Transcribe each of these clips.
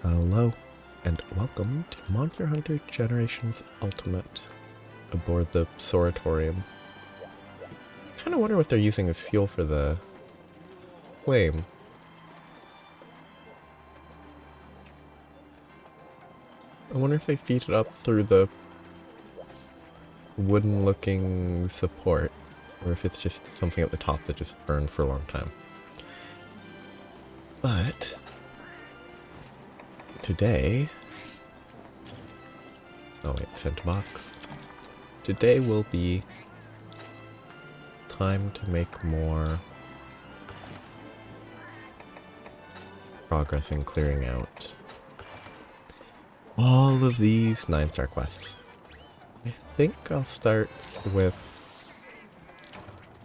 Hello, and welcome to Monster Hunter Generations Ultimate aboard the Soratorium. Kinda wonder what they're using as fuel for the flame. I wonder if they feed it up through the wooden-looking support, or if it's just something at the top that just burned for a long time. But today... Oh wait, sent box. Today will be time to make more progress in clearing out all of these 9-star quests. I think I'll start with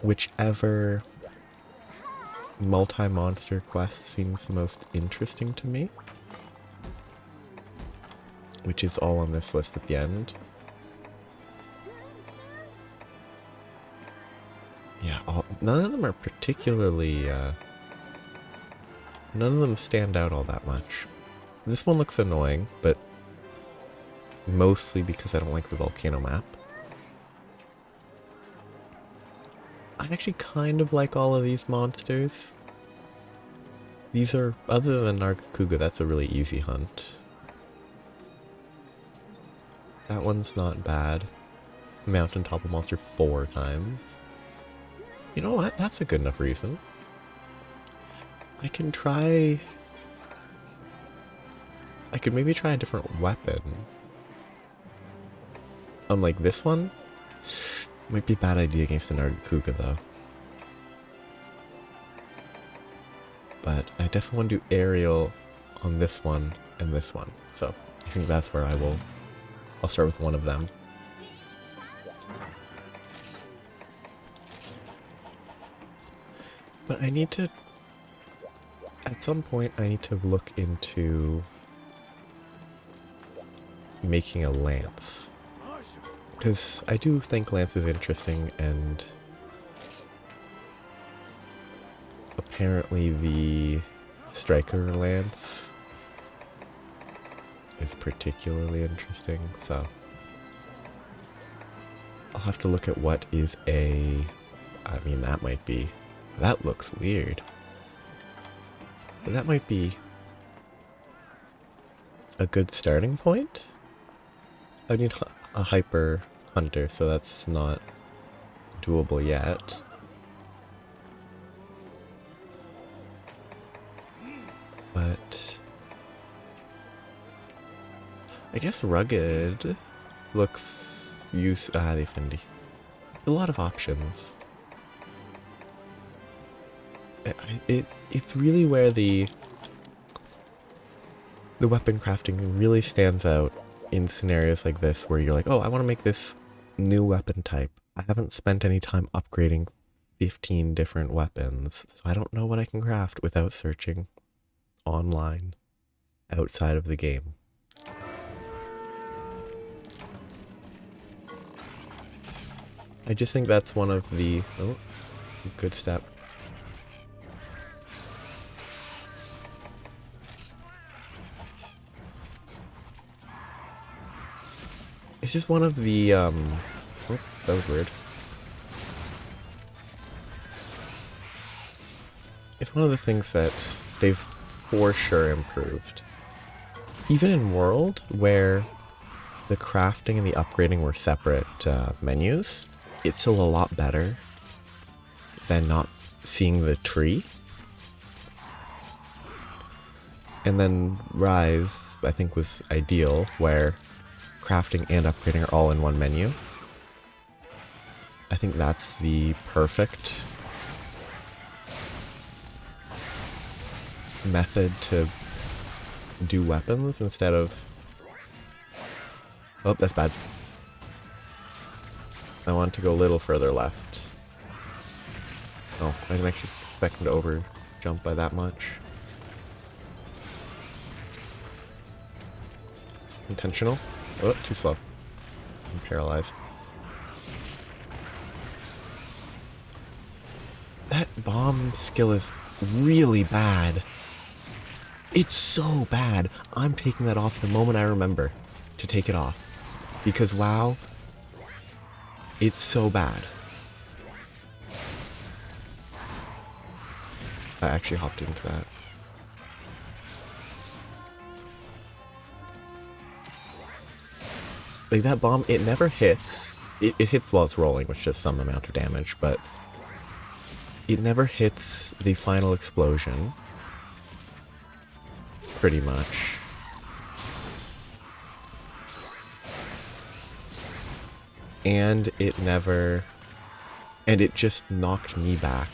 whichever multi-monster quest seems the most interesting to me, which is all on this list at the end. Yeah, none of them are particularly, none of them stand out all that much. This one looks annoying, but mostly because I don't like the volcano map. I actually kind of like all of these monsters. These are, other than Nargacuga, that's a really easy hunt. That one's not bad. Mountaintop monster 4 times. You know what? That's a good enough reason. I could maybe try a different weapon. Unlike this one. Might be a bad idea against the Nargacuga though. But I definitely want to do aerial on this one and this one. So I think that's where I'll start with one of them. But I need to, at some point I need to look into making a lance. Because I do think lance is interesting, and apparently the striker lance is particularly interesting, so I'll have to look at what is that looks weird. But that might be a good starting point. I need a hyper hunter, so that's not doable yet. But I guess rugged looks defendy. A lot of options. It's really where the weapon crafting really stands out in scenarios like this, where you're like, oh, I want to make this new weapon type. I haven't spent any time upgrading 15 different weapons, so I don't know what I can craft without searching online outside of the game. I just think that's one of the... Oh, good step. It's just one of the, oh, that was weird. It's one of the things that they've for sure improved. Even in World, where the crafting and the upgrading were separate menus, it's still a lot better than not seeing the tree. And then Rise, I think, was ideal, where crafting and upgrading are all in one menu. I think that's the perfect method to do weapons instead of... Oh, that's bad. I want to go a little further left. Oh, I didn't actually expect him to over jump by that much. Intentional. Oh, too slow. I'm paralyzed. That bomb skill is really bad. It's so bad. I'm taking that off the moment I remember to take it off. Because wow, it's so bad. I actually hopped into that. Like that bomb, it never hits. It hits while it's rolling, which does some amount of damage, but it never hits the final explosion. Pretty much. And it never... And it just knocked me back,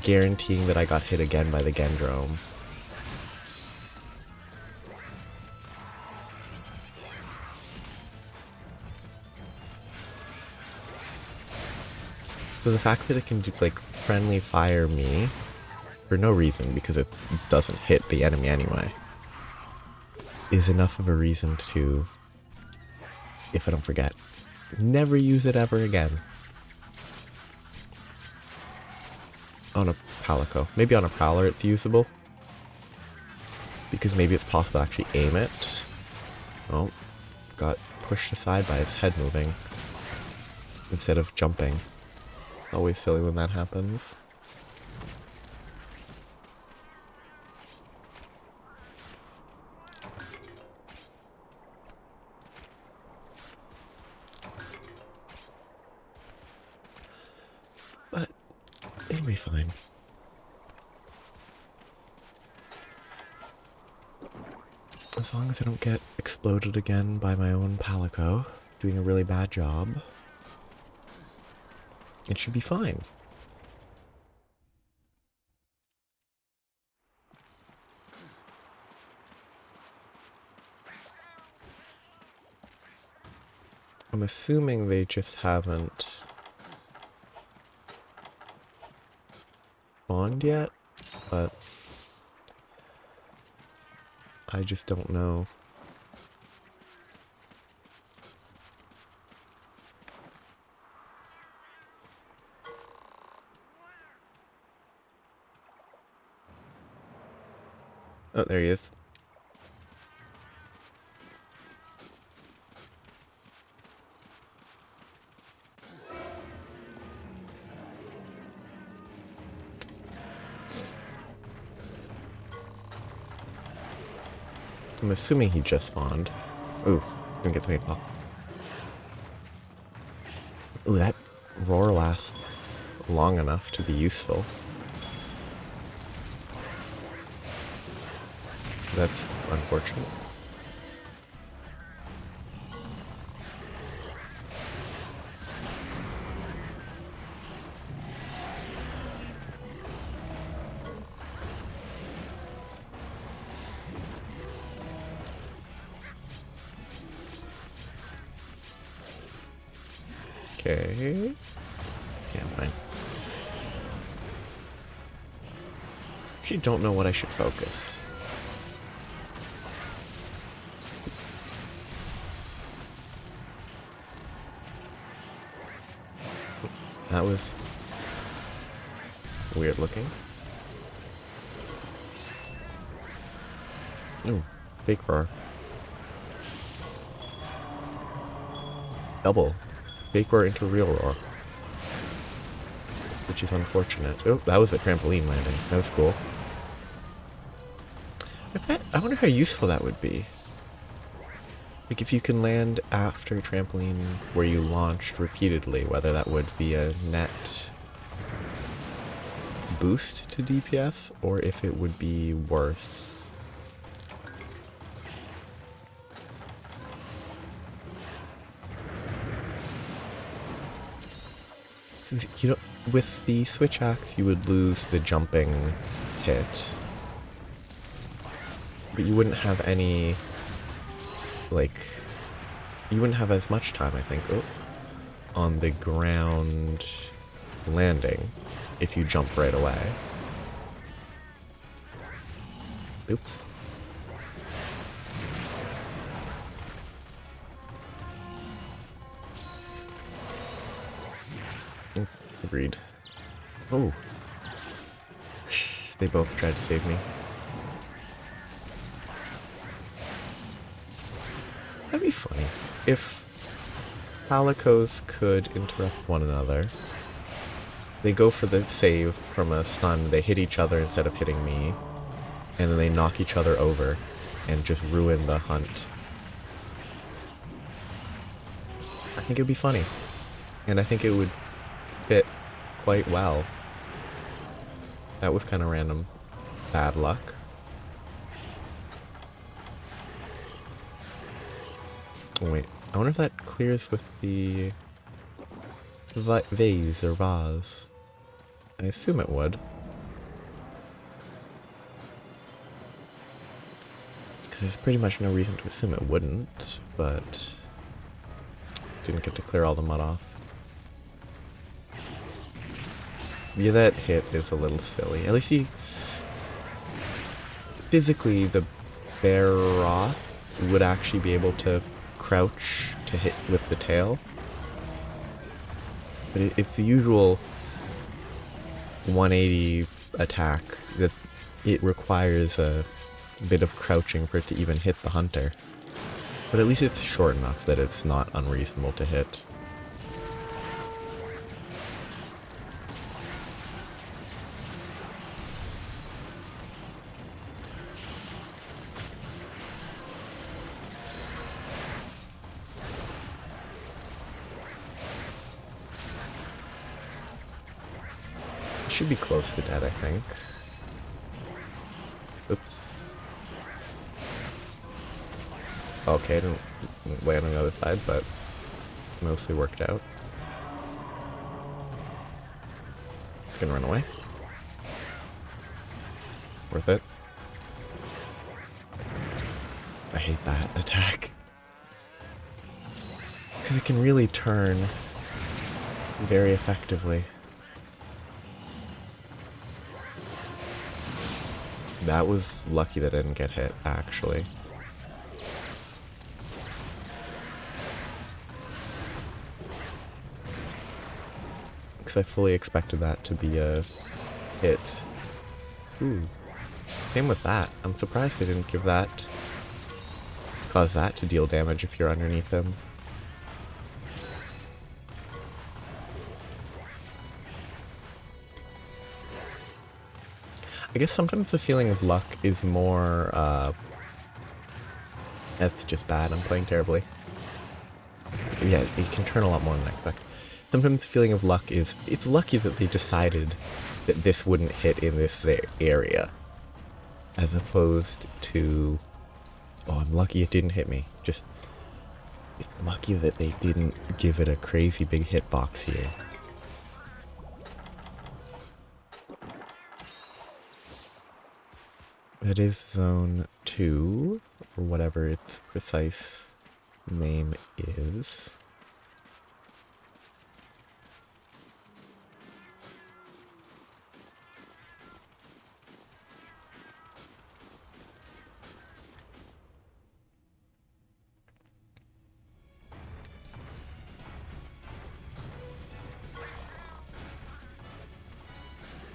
guaranteeing that I got hit again by the Gendrome. So the fact that it can do, like, friendly fire me for no reason, because it doesn't hit the enemy anyway, is enough of a reason to, if I don't forget, never use it ever again. On a Palico. Maybe on a Prowler it's usable, because maybe it's possible to actually aim it. Oh, got pushed aside by its head moving instead of jumping. Always silly when that happens. But it'll be fine. As long as I don't get exploded again by my own Palico doing a really bad job, it should be fine. I'm assuming they just haven't spawned yet, but I just don't know. Oh, there he is. I'm assuming he just spawned. Ooh, didn't get the paintball. Ooh, that roar lasts long enough to be useful. That's unfortunate. Okay. Yeah, I'm fine. Actually don't know what I should focus. That was weird looking. Ooh, fake roar. Double. Fake roar into real roar. Which is unfortunate. Oh, that was a trampoline landing. That was cool. I wonder how useful that would be. Like if you can land after a trampoline where you launched repeatedly, whether that would be a net boost to DPS or if it would be worse. You know, with the switch axe you would lose the jumping hit, but you wouldn't have any, like, you wouldn't have as much time, I think, on the ground landing if you jump right away. Oops. Agreed. Oh. They both tried to save me. That'd be funny if Palicos could interrupt one another. They go for the save from a stun, they hit each other instead of hitting me, and then they knock each other over and just ruin the hunt. I think it'd be funny, and I think it would fit quite well. That was kind of random bad luck. Oh, wait, I wonder if that clears with the vase or vase. I assume it would. Because there's pretty much no reason to assume it wouldn't, but didn't get to clear all the mud off. Yeah, that hit is a little silly. At least physically, the Barroth would actually be able to crouch to hit with the tail. But it's the usual 180 attack that it requires a bit of crouching for it to even hit the hunter. But at least it's short enough that it's not unreasonable to hit. Should be close to dead, I think. Oops. Okay, I didn't land on the other side, but mostly worked out. It's gonna run away. Worth it. I hate that attack. Because it can really turn very effectively. That was lucky that I didn't get hit, actually. Because I fully expected that to be a hit. Ooh. Same with that. I'm surprised they didn't give that... cause that to deal damage if you're underneath them. I guess sometimes the feeling of luck is more, that's just bad, I'm playing terribly. Yeah, it can turn a lot more than I expect. Sometimes the feeling of luck is, it's lucky that they decided that this wouldn't hit in this area. As opposed to, oh, I'm lucky it didn't hit me. Just, it's lucky that they didn't give it a crazy big hitbox here. That is Zone 2, or whatever its precise name is.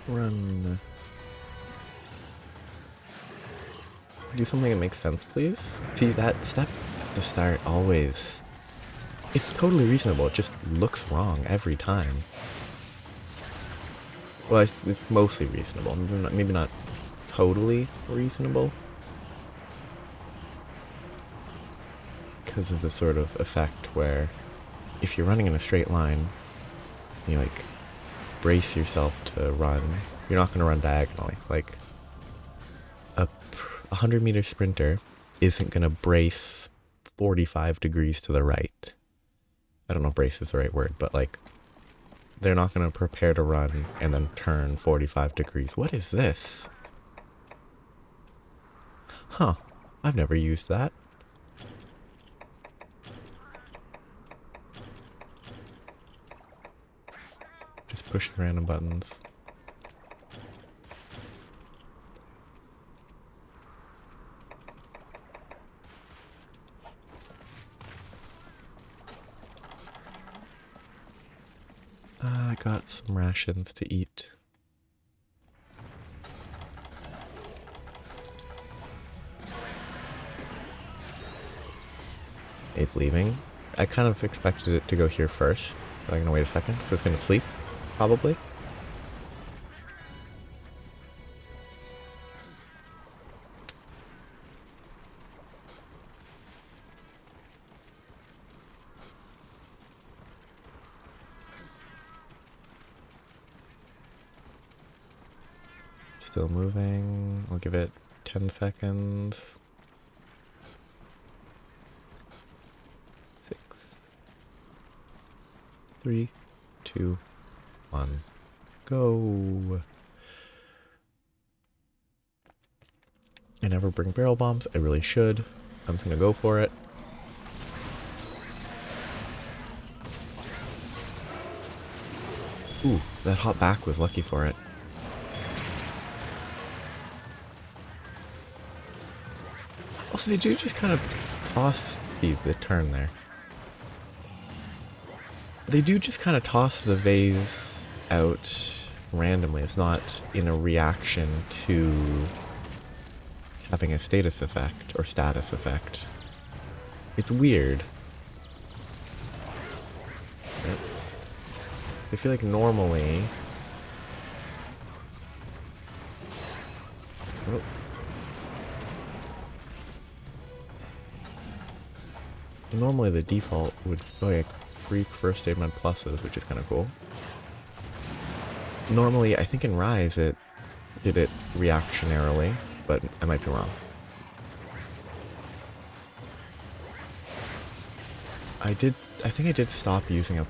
Run. Do something that makes sense, please? See, that step at the start always... It's totally reasonable, it just looks wrong every time. Well, it's mostly reasonable, maybe not totally reasonable. Because of the sort of effect where if you're running in a straight line, you like brace yourself to run, you're not going to run diagonally. Like, a 100-meter sprinter isn't going to brace 45 degrees to the right. I don't know if brace is the right word, but like, they're not going to prepare to run and then turn 45 degrees. What is this? Huh. I've never used that. Just pushing random buttons. I got some rations to eat. It's leaving. I kind of expected it to go here first, so I'm gonna wait a second. It's gonna sleep, probably. Still moving. I'll give it 10 seconds. 6, 3, 2, 1, go. I never bring barrel bombs. I really should. I'm just gonna go for it. Ooh, that hop back was lucky for it. Also, they do just kind of toss the turn there. They do just kind of toss the vase out randomly. It's not in a reaction to having a status effect or status effect. It's weird. Yep. I feel like normally... Oh. Normally the default would go like freak first aid med pluses, which is kind of cool. Normally, I think in Rise it did it reactionarily, but I might be wrong. I think I did stop using a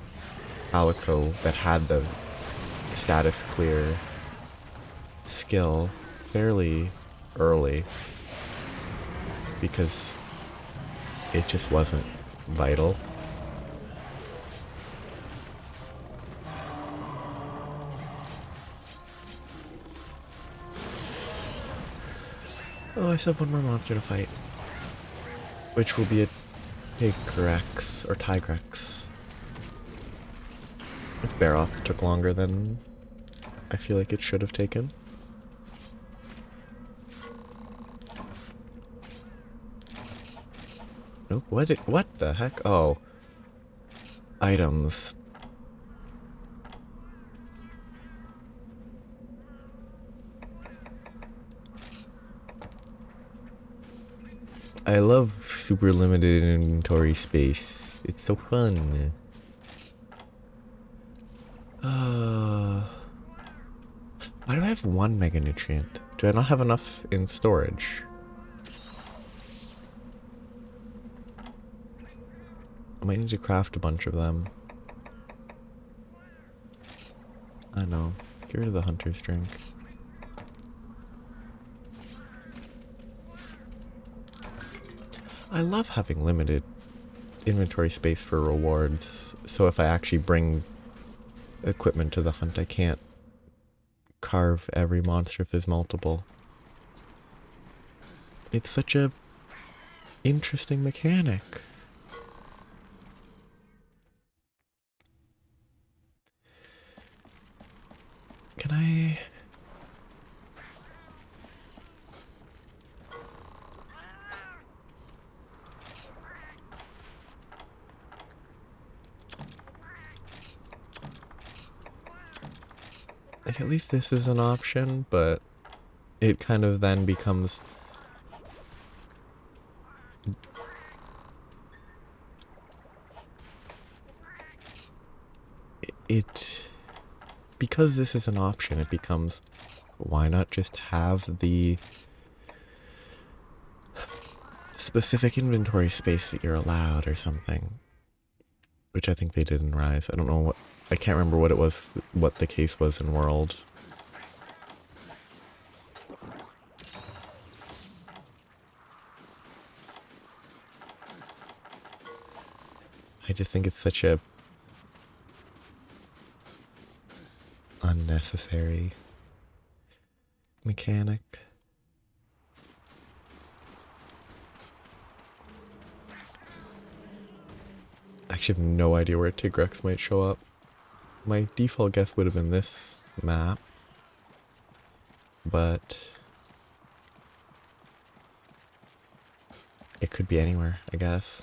Palico that had the status clear skill fairly early because it just wasn't vital. Oh, I still have one more monster to fight. Which will be a Tigrex or Tigrex. It's Barroth. Took longer than I feel like it should have taken. Nope. What the heck? Oh. Items. I love super limited inventory space. It's so fun. Why do I have one mega nutrient? Do I not have enough in storage? I might need to craft a bunch of them. I know. Get rid of the hunter's drink. I love having limited inventory space for rewards, so if I actually bring equipment to the hunt, I can't carve every monster if there's multiple. It's such a interesting mechanic. Can I... Like, at least this is an option, but it kind of then becomes... Because this is an option, it becomes, why not just have the specific inventory space that you're allowed or something? Which I think they did in Rise. I don't know what... I can't remember what it was, what the case was in World. I just think it's such a unnecessary mechanic. I actually have no idea where Tigrex might show up. My default guess would have been this map, but it could be anywhere, I guess.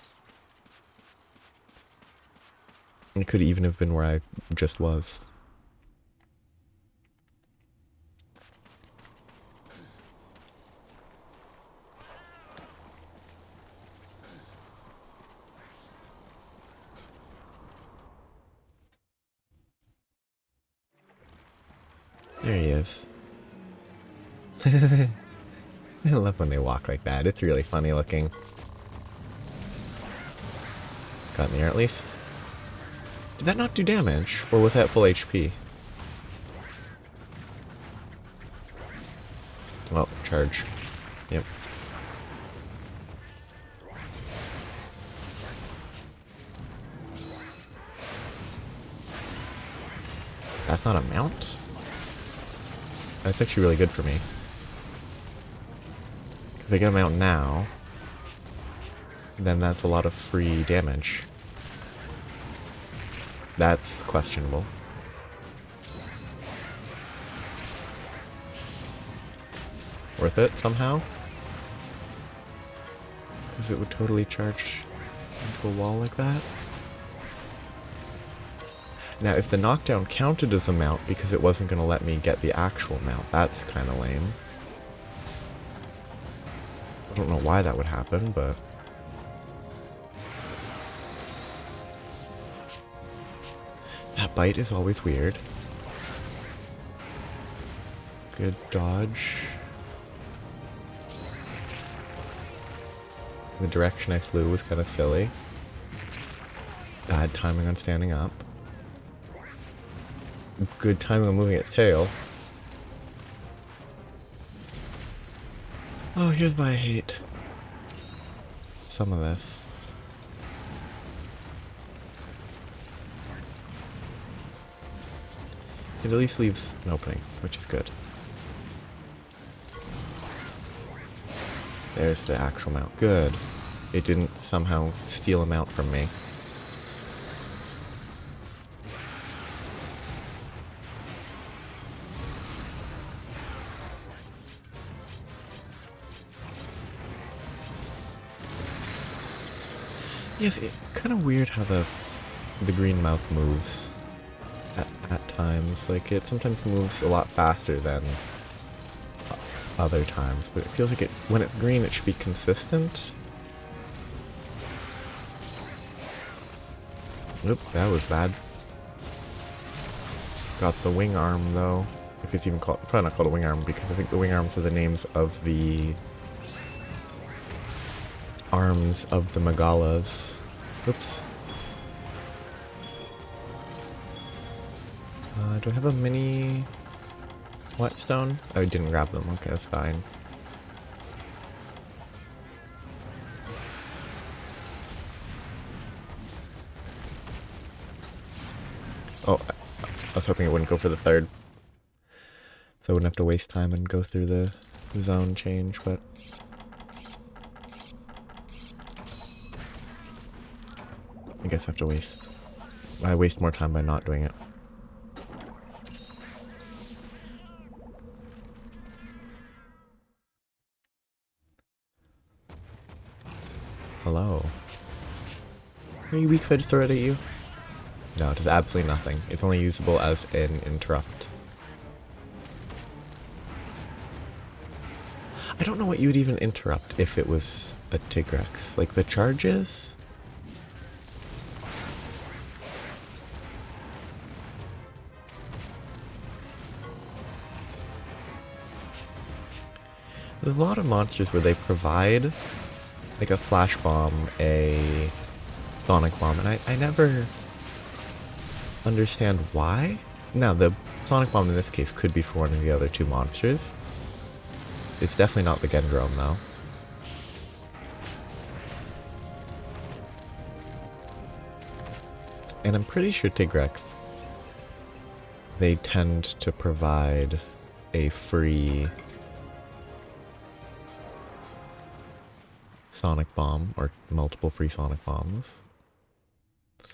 It could even have been where I just was. There he is. I love when they walk like that. It's really funny looking. Got in the air at least. Did that not do damage? Or was that full HP? Oh, charge. Yep. That's not a mount? That's actually really good for me. If I get a mount now, then that's a lot of free damage. That's questionable. Worth it somehow? Because it would totally charge into a wall like that. Now, if the knockdown counted as a mount because it wasn't going to let me get the actual mount, that's kind of lame. I don't know why that would happen, but... that bite is always weird. Good dodge. The direction I flew was kind of silly. Bad timing on standing up. Good timing on moving its tail. Oh, here's why I hate some of this. It at least leaves an opening, which is good. There's the actual mount. Good. It didn't somehow steal a mount from me. Yes, it's kind of weird how the green mouth moves at times. Like, it sometimes moves a lot faster than other times, but it feels like when it's green it should be consistent. Oop, that was bad. Got the wing arm though, if it's even called, probably not called a wing arm because I think the wing arms are the names of the arms of the Magalas. Oops. Do I have a mini whetstone? Oh, I didn't grab them. Okay, that's fine. Oh, I was hoping it wouldn't go for the third. So I wouldn't have to waste time and go through the zone change, but... I guess I have to waste... I waste more time by not doing it. Hello. Are you weak if I just throw it at you? No, it does absolutely nothing. It's only usable as an interrupt. I don't know what you would even interrupt if it was a Tigrex. Like, the charges? There's a lot of monsters where they provide, like, a flash bomb, a sonic bomb, and I never understand why. Now, the sonic bomb in this case could be for one of the other two monsters. It's definitely not the Gendrome, though. And I'm pretty sure Tigrex, they tend to provide a free sonic bomb, or multiple free sonic bombs. So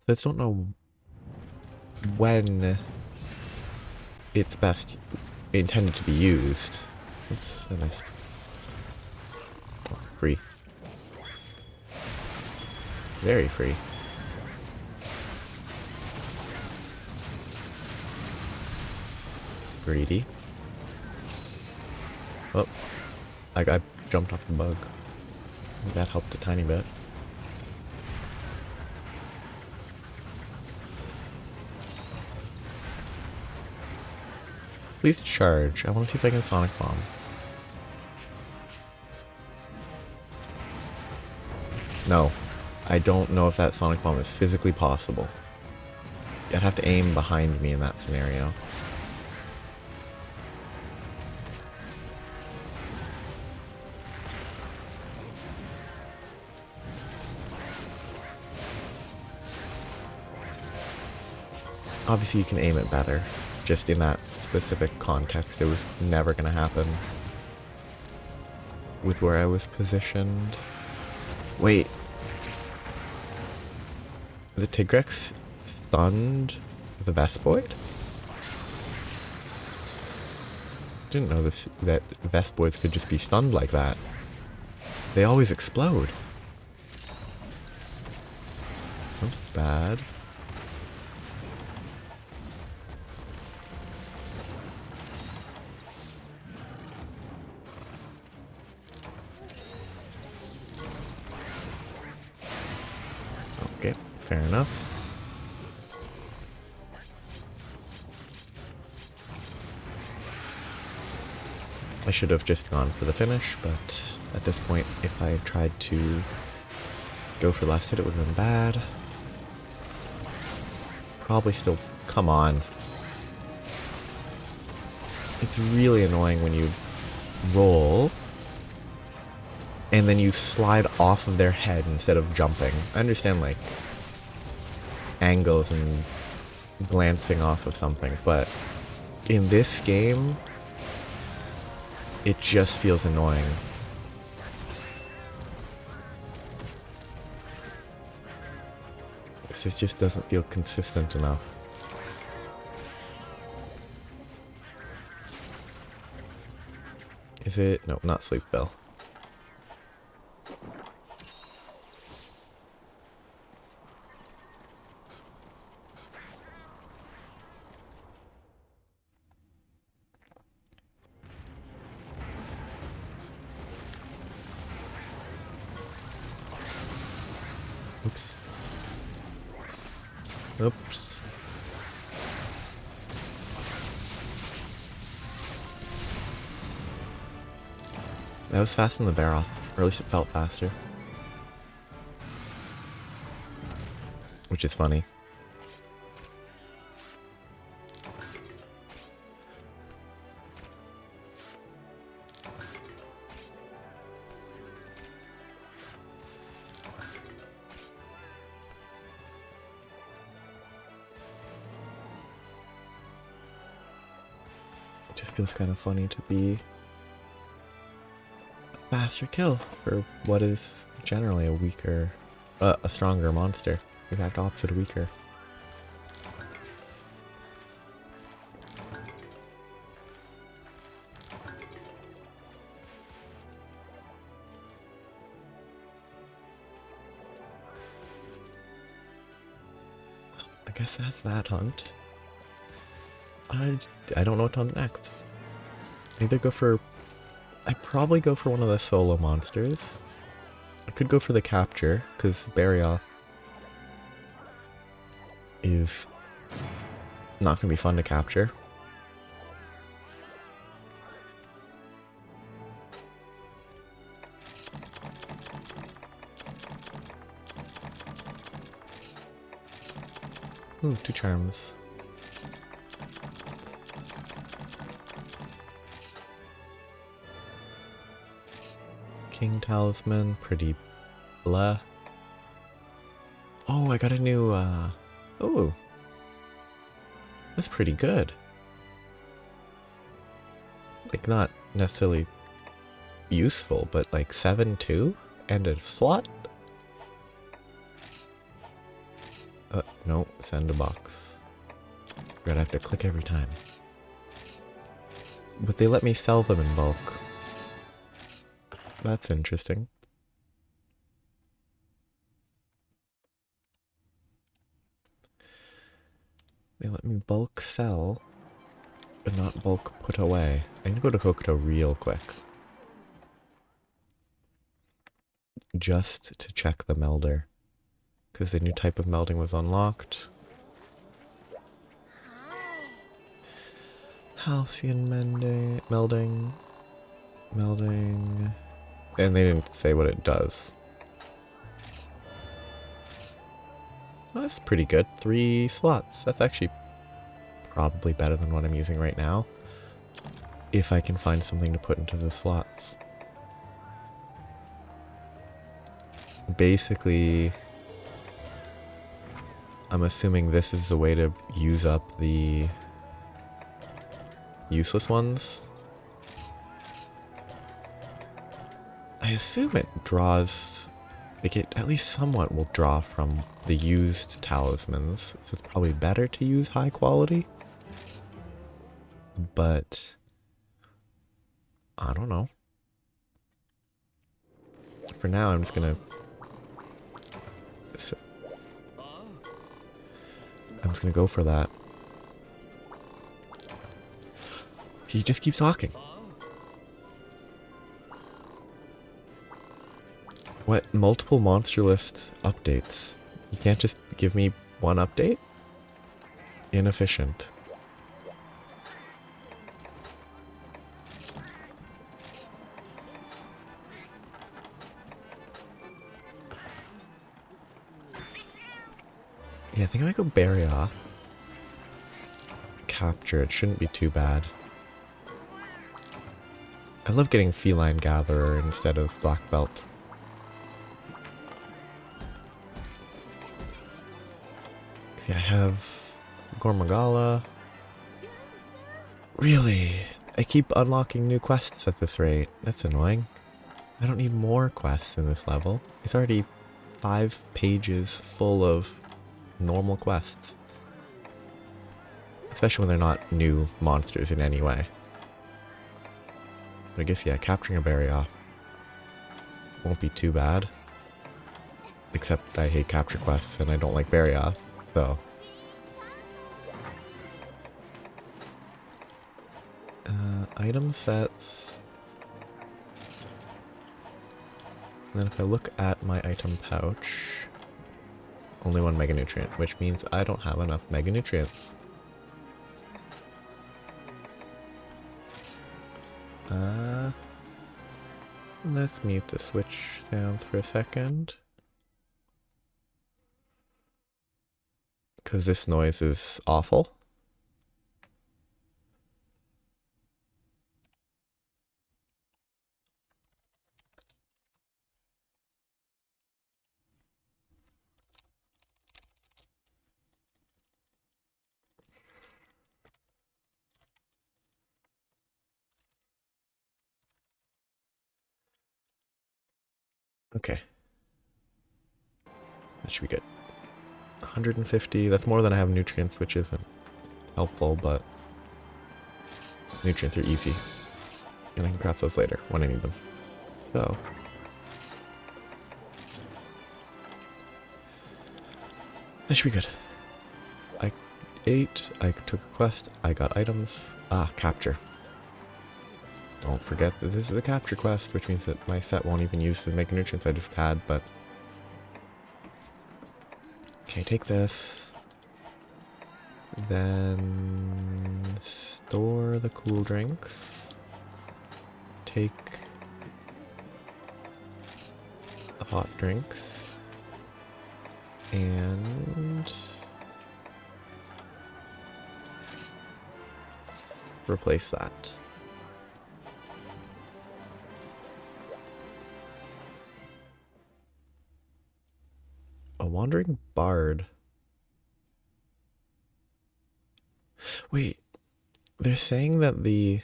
I just don't know when it's best intended to be used. Oops, I missed. Oh, free. Very free. Greedy. Oh, I jumped off the bug. That helped a tiny bit. Please charge. I want to see if I can Sonic Bomb. No. I don't know if that Sonic Bomb is physically possible. I'd have to aim behind me in that scenario. Obviously you can aim it better. Just in that specific context, it was never going to happen with where I was positioned. Wait. The Tigrex stunned the Vespoid? Didn't know that Vespoids could just be stunned like that. They always explode. That's bad. Okay, fair enough. I should have just gone for the finish, but at this point, if I tried to go for the last hit, it would have been bad. Probably still... Come on. It's really annoying when you roll and then you slide off of their head instead of jumping. I understand, like, angles and glancing off of something, but in this game, it just feels annoying. It just doesn't feel consistent enough. Is it? No, not Sleep Bell. Oops. Oops. That was fast in the Barroth, or at least it felt faster. Which is funny. It just feels kind of funny to be a faster kill for what is generally a weaker, a stronger monster. In fact, opposite of weaker. I guess that's that hunt. I don't know what to hunt next. Either go for... I'd probably go for one of the solo monsters. I could go for the capture, because Barioth is not going to be fun to capture. Ooh, 2 charms. King Talisman, pretty blah. Oh, I got a new, ooh. That's pretty good. Like, not necessarily useful, but like 7-2? And a slot? No, send a box. We're gonna have to click every time. But they let me sell them in bulk. That's interesting. They let me bulk sell. but not bulk put away. I need to go to Kokoto real quick. Just to check the melder. Because the new type of melding was unlocked. Halcyon melding. And they didn't say what it does. Well, that's pretty good. 3 slots. That's actually probably better than what I'm using right now. If I can find something to put into the slots. Basically, I'm assuming this is the way to use up the useless ones. I assume it draws, like it at least somewhat will draw from the used talismans, so it's probably better to use high quality. But I don't know. For now, I'm just gonna go for that. He just keeps talking. What? Multiple monster list updates? You can't just give me one update? Inefficient. Yeah, I think I might go Barroth. Capture, it shouldn't be too bad. I love getting Feline Gatherer instead of Black Belt. Yeah, I have Gormagala. Really? I keep unlocking new quests at this rate. That's annoying. I don't need more quests in this level. It's already 5 pages full of normal quests. Especially when they're not new monsters in any way. But I guess, yeah, capturing a Barroth won't be too bad. Except I hate capture quests and I don't like Barroth, so. Item sets. And then if I look at my item pouch, only 1 Mega Nutrient, which means I don't have enough Mega Nutrients. Let's mute the switch sounds for a second. Because this noise is awful. Okay. That should be good. 150, that's more than I have nutrients, which isn't helpful, but nutrients are easy. And I can craft those later when I need them. So. That should be good. I ate, I took a quest, I got items. Capture. Don't forget that this is a capture quest, which means that my set won't even use the Mega Nutrients I just had, but... Okay, take this. Then... store the cool drinks. Take... the hot drinks. And... replace that. A wandering bard. Wait, they're saying that the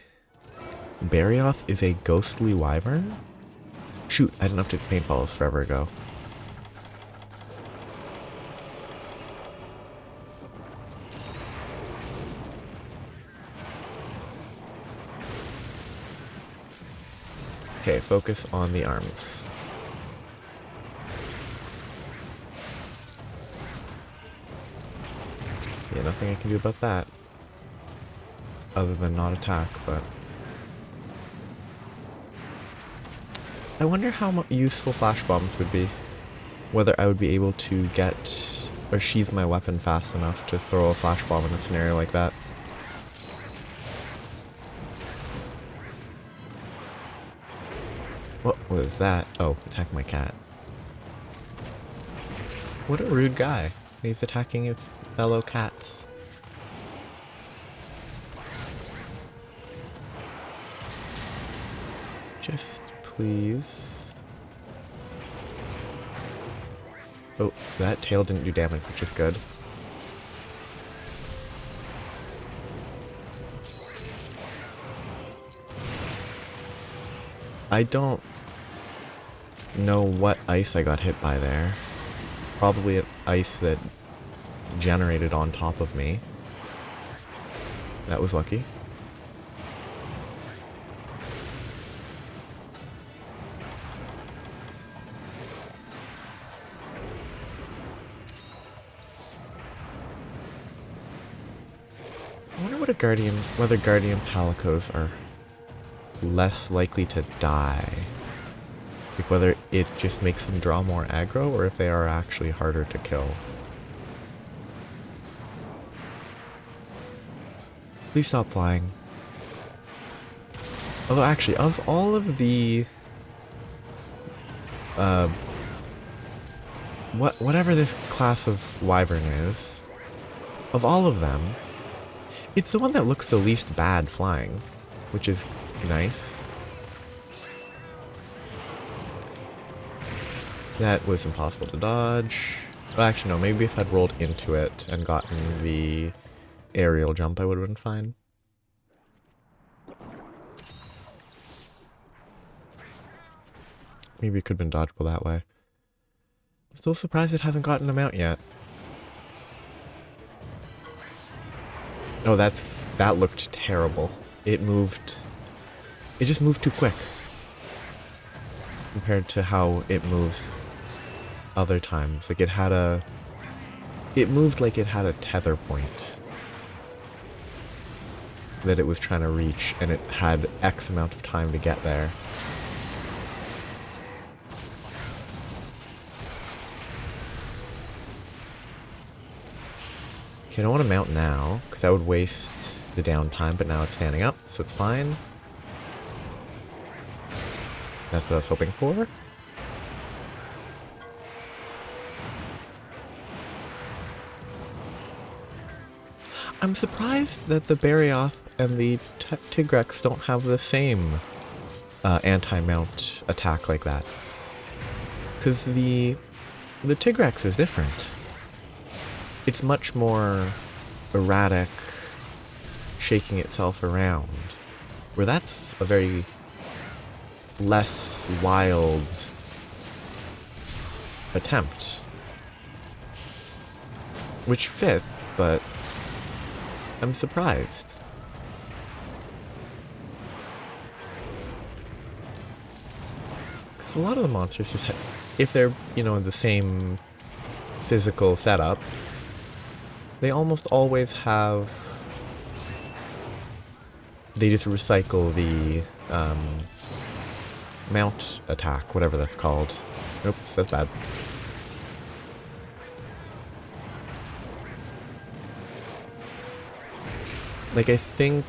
Barioth is a ghostly wyvern? Shoot, I didn't update the paintballs forever ago. Okay, focus on the arms. Yeah, nothing I can do about that. other than not attack, but... I wonder how useful flash bombs would be. Whether I would be able to get or sheath my weapon fast enough to throw a flash bomb in a scenario like that. What was that? Oh, attack my cat. What a rude guy. He's attacking his fellow cats. Just please. Oh, that tail didn't do damage, which is good. I don't know what ice I got hit by there. Probably an ice that generated on top of me. That was lucky. I wonder what whether Guardian Palicos are less likely to die. Like whether it just makes them draw more aggro, or if they are actually harder to kill. Please stop flying. Although actually, of all of the... whatever this class of wyvern is, of all of them, it's the one that looks the least bad flying, which is nice. That was impossible to dodge. Well, actually, no, maybe if I'd rolled into it and gotten the aerial jump, I would have been fine. Maybe it could have been dodgeable that way. I'm still surprised it hasn't gotten him out yet. Oh, that looked terrible. It just moved too quick compared to how it moves other times. Like it moved like it had a tether point that it was trying to reach, and it had X amount of time to get there. Okay, I don't want to mount now, because that would waste the downtime, but now it's standing up, so it's fine. That's what I was hoping for. I'm surprised that the Barroth and the Tigrex don't have the same anti-mount attack like that. Because the Tigrex is different. It's much more erratic, shaking itself around. Where that's a very less wild attempt. Which fits, but I'm surprised. Because a lot of the monsters just if they're, in the same physical setup, they almost always have... They just recycle the mount attack, whatever that's called. Oops, that's bad. Like, I think...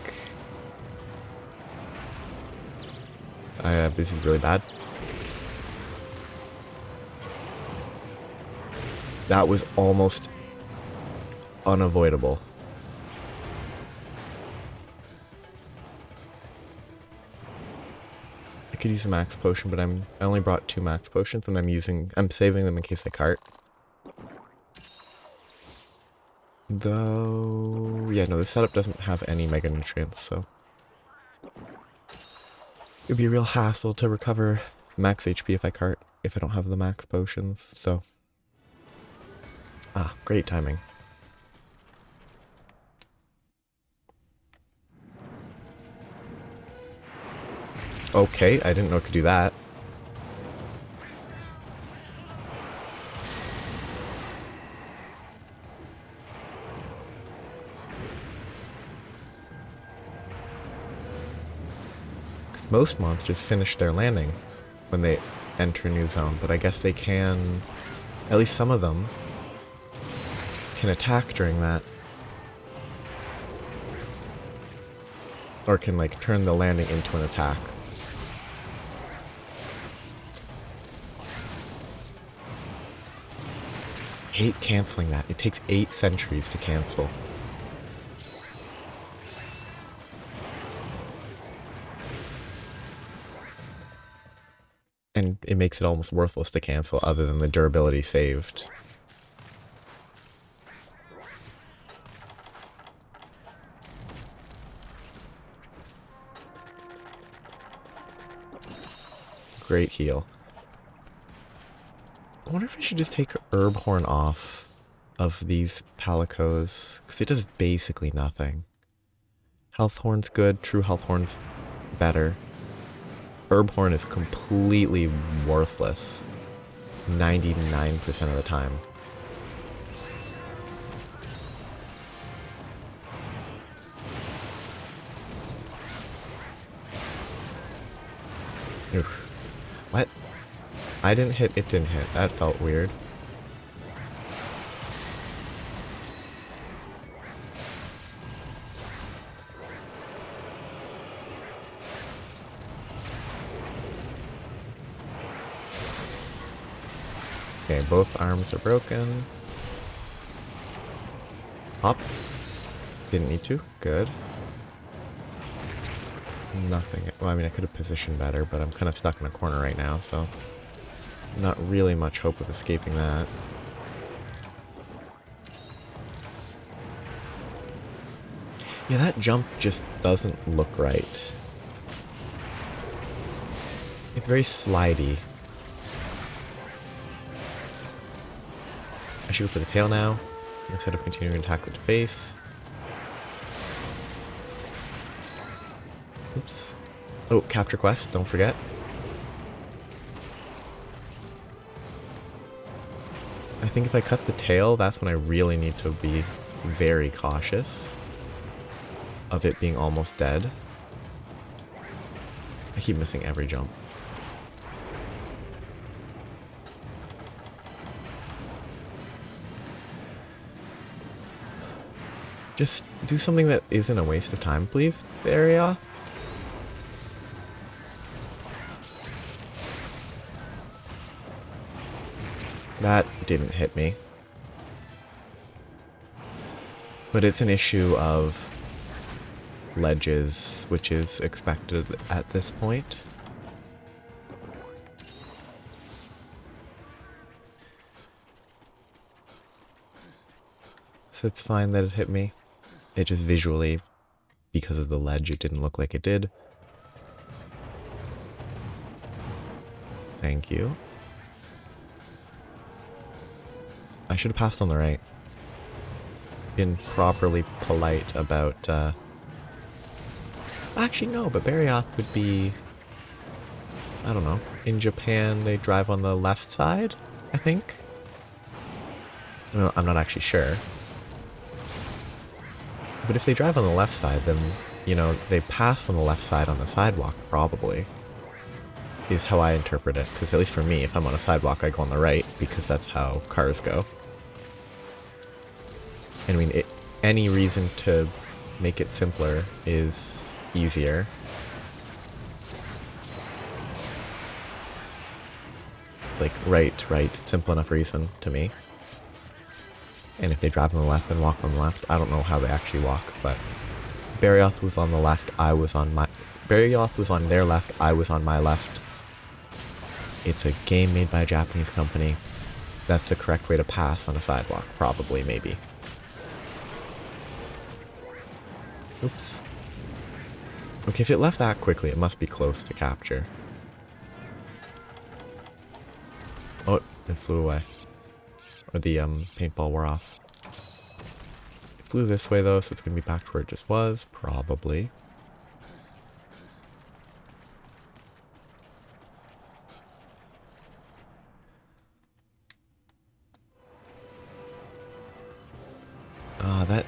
this is really bad. That was almost unavoidable. I could use a max potion, but I only brought 2 max potions, and I'm saving them in case I cart. Though, yeah, no, the setup doesn't have any mega nutrients, so it'd be a real hassle to recover max HP if I cart, if I don't have the max potions, so. Ah, great timing. Okay, I didn't know it could do that. Most monsters finish their landing when they enter a new zone, but I guess they can, at least some of them, can attack during that. Or can, like, turn the landing into an attack. Hate canceling that. It takes 8 centuries to cancel. And it makes it almost worthless to cancel other than the durability saved. Great heal. I wonder if I should just take Herb Horn off of these Palicos, because it does basically nothing. Health Horn's good, True Health Horn's better. Herb Horn is completely worthless 99% of the time. Oof. What? I didn't hit, it didn't hit. That felt weird. Okay, both arms are broken. Hop. Didn't need to. Good. Nothing. Well, I mean, I could have positioned better, but I'm kind of stuck in a corner right now, so not really much hope of escaping that. Yeah, that jump just doesn't look right. It's very slidey. I should go for the tail now, instead of continuing to attack the face. Oops. Oh, capture quest, don't forget. I think if I cut the tail, that's when I really need to be very cautious of it being almost dead. I keep missing every jump. Just do something that isn't a waste of time, please, Barroth. That didn't hit me. But it's an issue of ledges, which is expected at this point. So it's fine that it hit me. It just visually, because of the ledge, it didn't look like it did. Thank you. I should have passed on the right. Been properly polite about, Actually, no, but Barroth would be... I don't know. In Japan, they drive on the left side, I think? No, I'm not actually sure. But if they drive on the left side, then, you know, they pass on the left side on the sidewalk, probably. Is how I interpret it. Because at least for me, if I'm on a sidewalk, I go on the right, because that's how cars go. And I mean, any reason to make it simpler is easier. Like, right, simple enough reason to me. And if they drive on the left and walk on the left, I don't know how they actually walk, but Barroth was on the left, Barroth was on their left, I was on my left. It's a game made by a Japanese company. That's the correct way to pass on a sidewalk, probably, maybe. Oops. Okay, if it left that quickly, it must be close to capture. Oh, it flew away. Or the paintball wore off. It flew this way though, so it's gonna be back to where it just was, probably. That...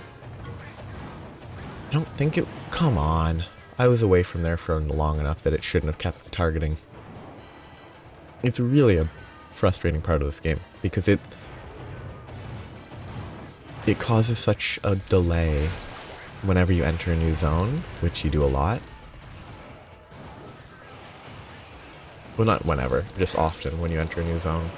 I don't think it... Come on. I was away from there for long enough that it shouldn't have kept targeting. It's really a frustrating part of this game because it causes such a delay whenever you enter a new zone, which you do a lot. Well, not whenever, just often when you enter a new zone.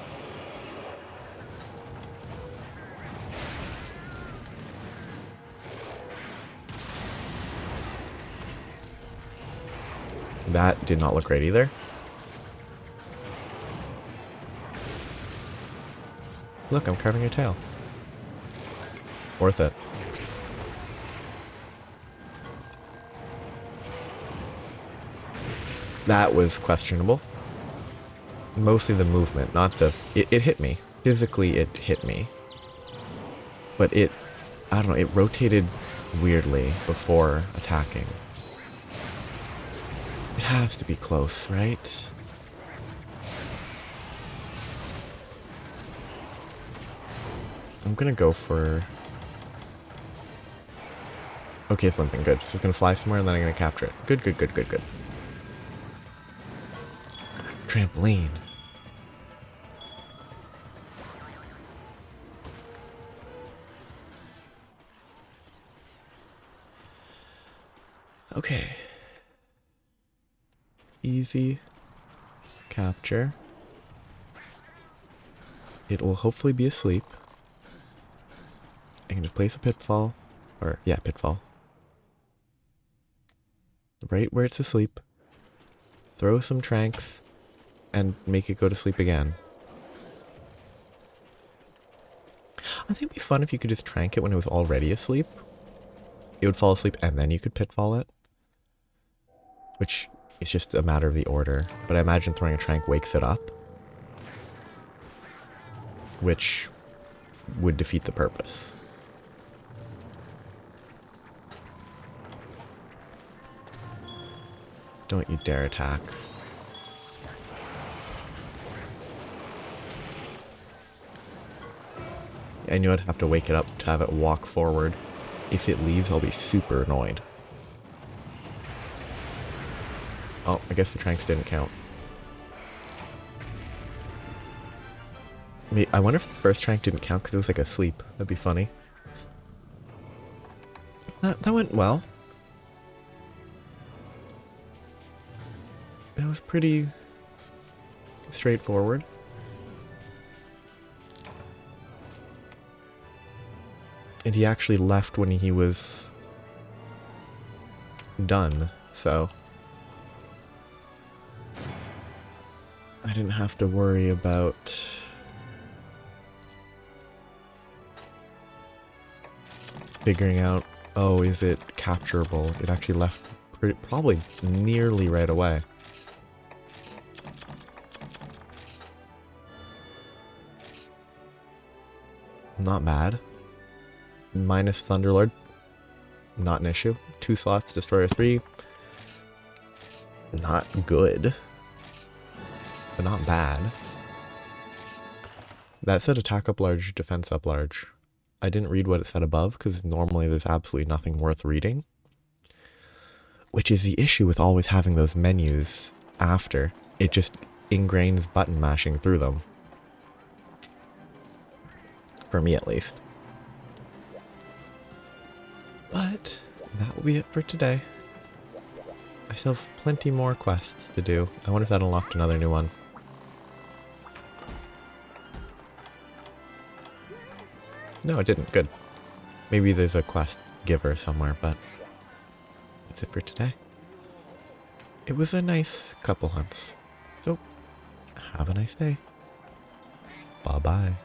That did not look right either. Look, I'm carving your tail. Worth it. That was questionable. Mostly the movement, not the... It hit me. Physically, it hit me. But I don't know, it rotated weirdly before attacking. It has to be close, right? I'm gonna go for... Okay, it's limping, good. So it's gonna fly somewhere and then I'm gonna capture it. Good, good, good, good, good. Trampoline. Okay. Easy capture. It will hopefully be asleep. I can just place a pitfall. Or, yeah, pitfall. Right where it's asleep. Throw some tranks. And make it go to sleep again. I think it'd be fun if you could just trank it when it was already asleep. It would fall asleep and then you could pitfall it. Which is just a matter of the order. But I imagine throwing a trank wakes it up. Which would defeat the purpose. Don't you dare attack. I knew I'd have to wake it up to have it walk forward. If it leaves, I'll be super annoyed. Oh, I guess the tranks didn't count. I wonder if the first trank didn't count because it was like asleep. That'd be funny. That went well. That was pretty straightforward. And he actually left when he was done, so I didn't have to worry about figuring out, oh, is it capturable? It actually left probably nearly right away. Not bad. Minus Thunderlord, not an issue. 2 slots, Destroyer 3. Not good, but not bad. That said attack up large, defense up large. I didn't read what it said above because normally there's absolutely nothing worth reading. Which is the issue with always having those menus after. It just ingrains button mashing through them. For me at least. But that will be it for today. I still have plenty more quests to do. I wonder if that unlocked another new one. No, it didn't. Good. Maybe there's a quest giver somewhere, but that's it for today. It was a nice couple hunts. So, have a nice day. Bye-bye.